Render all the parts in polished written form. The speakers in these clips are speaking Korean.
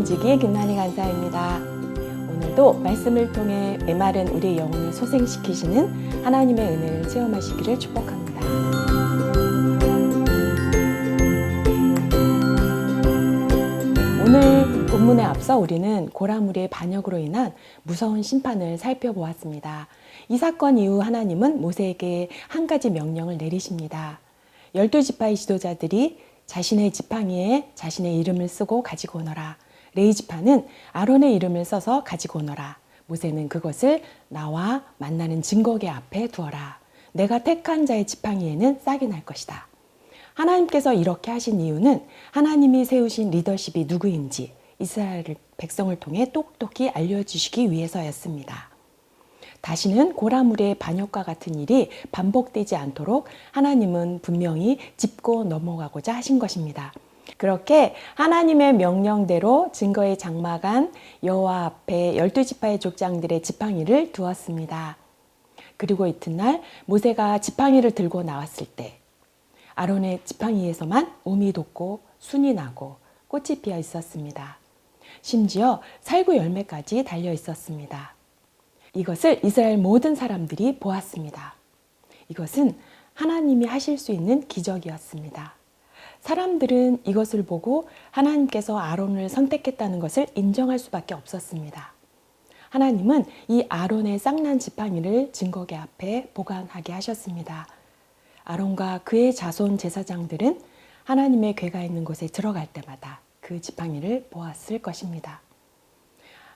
김지기 김난희 간사입니다. 오늘도 말씀을 통해 메마른 우리의 영혼을 소생시키시는 하나님의 은혜를 체험하시기를 축복합니다. 오늘 본문에 앞서 우리는 고라무리의 반역으로 인한 무서운 심판을 살펴보았습니다. 이 사건 이후 하나님은 모세에게 한 가지 명령을 내리십니다. 12지파의 지도자들이 자신의 지팡이에 자신의 이름을 쓰고 가지고 오너라. 레위 지파는 아론의 이름을 써서 가지고 오너라. 모세는 그것을 나와 만나는 증거계 앞에 두어라. 내가 택한 자의 지팡이에는 싹이 날 것이다. 하나님께서 이렇게 하신 이유는 하나님이 세우신 리더십이 누구인지 이스라엘 백성을 통해 똑똑히 알려주시기 위해서였습니다. 다시는 고라무리의 반역과 같은 일이 반복되지 않도록 하나님은 분명히 짚고 넘어가고자 하신 것입니다. 그렇게 하나님의 명령대로 증거의 장막안 여호와 앞에 12지파의 족장들의 지팡이를 두었습니다. 그리고 이튿날 모세가 지팡이를 들고 나왔을 때 아론의 지팡이에서만 움이 돋고 순이 나고 꽃이 피어 있었습니다. 심지어 살구 열매까지 달려 있었습니다. 이것을 이스라엘 모든 사람들이 보았습니다. 이것은 하나님이 하실 수 있는 기적이었습니다. 사람들은 이것을 보고 하나님께서 아론을 선택했다는 것을 인정할 수밖에 없었습니다. 하나님은 이 아론의 싹난 지팡이를 증거계 앞에 보관하게 하셨습니다. 아론과 그의 자손 제사장들은 하나님의 궤가 있는 곳에 들어갈 때마다 그 지팡이를 보았을 것입니다.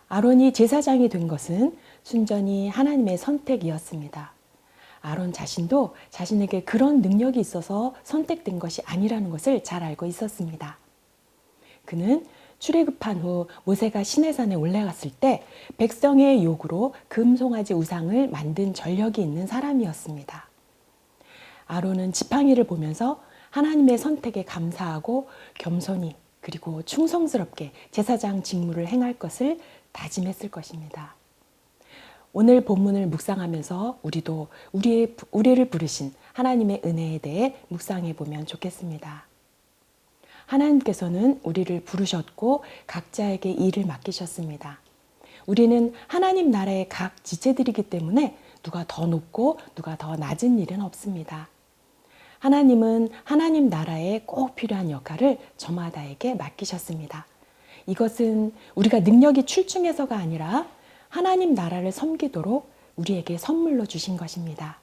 아론이 제사장이 된 것은 순전히 하나님의 선택이었습니다. 아론 자신도 자신에게 그런 능력이 있어서 선택된 것이 아니라는 것을 잘 알고 있었습니다. 그는 출애굽한 후 모세가 시내산에 올라갔을 때 백성의 요구로 금송아지 우상을 만든 전력이 있는 사람이었습니다. 아론은 지팡이를 보면서 하나님의 선택에 감사하고 겸손히 그리고 충성스럽게 제사장 직무를 행할 것을 다짐했을 것입니다. 오늘 본문을 묵상하면서 우리도 우리를 부르신 하나님의 은혜에 대해 묵상해 보면 좋겠습니다. 하나님께서는 우리를 부르셨고 각자에게 일을 맡기셨습니다. 우리는 하나님 나라의 각 지체들이기 때문에 누가 더 높고 누가 더 낮은 일은 없습니다. 하나님은 하나님 나라에 꼭 필요한 역할을 저마다에게 맡기셨습니다. 이것은 우리가 능력이 출중해서가 아니라 하나님 나라를 섬기도록 우리에게 선물로 주신 것입니다.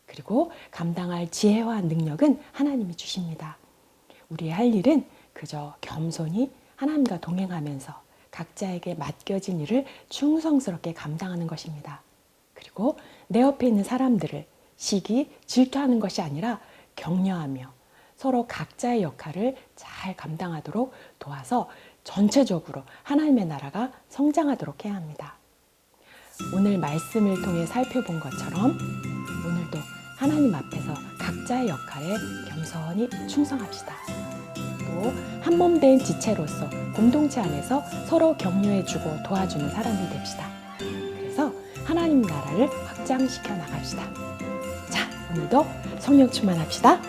그리고 감당할 지혜와 능력은 하나님이 주십니다. 우리의 할 일은 그저 겸손히 하나님과 동행하면서 각자에게 맡겨진 일을 충성스럽게 감당하는 것입니다. 그리고 내 옆에 있는 사람들을 시기, 질투하는 것이 아니라 격려하며 서로 각자의 역할을 잘 감당하도록 도와서 전체적으로 하나님의 나라가 성장하도록 해야 합니다. 오늘 말씀을 통해 살펴본 것처럼 오늘도 하나님 앞에서 각자의 역할에 겸손히 충성합시다. 또 한 몸 된 지체로서 공동체 안에서 서로 격려해주고 도와주는 사람이 됩시다. 그래서 하나님 나라를 확장시켜 나갑시다. 자, 오늘도 성령 충만합시다.